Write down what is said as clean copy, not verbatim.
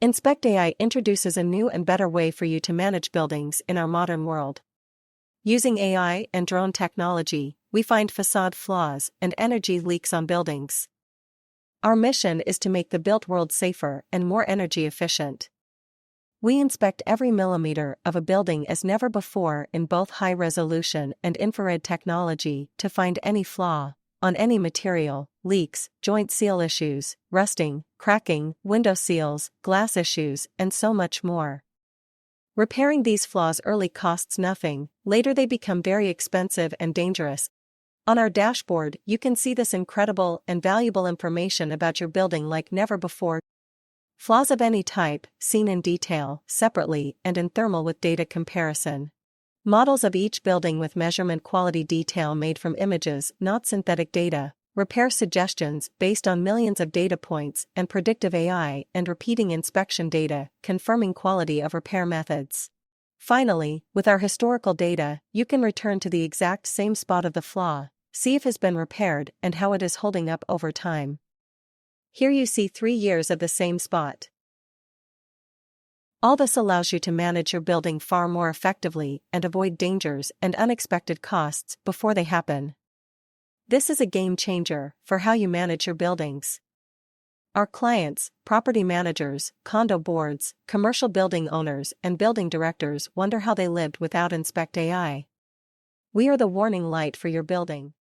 Inspekt AI introduces a new and better way for you to manage buildings in our modern world. Using AI and drone technology, we find facade flaws and energy leaks on buildings. Our mission is to make the built world safer and more energy efficient. We inspect every millimeter of a building as never before in both high-resolution and infrared technology to find any flaw on any material, leaks, joint seal issues, rusting, cracking, window seals, glass issues, and so much more. Repairing these flaws early costs nothing, later they become very expensive and dangerous. On our dashboard, you can see this incredible and valuable information about your building like never before. Flaws of any type, seen in detail, separately, and in thermal with data comparison. Models of each building with measurement quality detail made from images, not synthetic data. Repair suggestions based on millions of data points and predictive AI and repeating inspection data, confirming quality of repair methods. Finally, with our historical data, you can return to the exact same spot of the flaw, see if it has been repaired and how it is holding up over time. Here you see 3 years of the same spot. All this allows you to manage your building far more effectively and avoid dangers and unexpected costs before they happen. This is a game changer for how you manage your buildings. Our clients, property managers, condo boards, commercial building owners, and building directors wonder how they lived without Inspekt AI. We are the warning light for your building.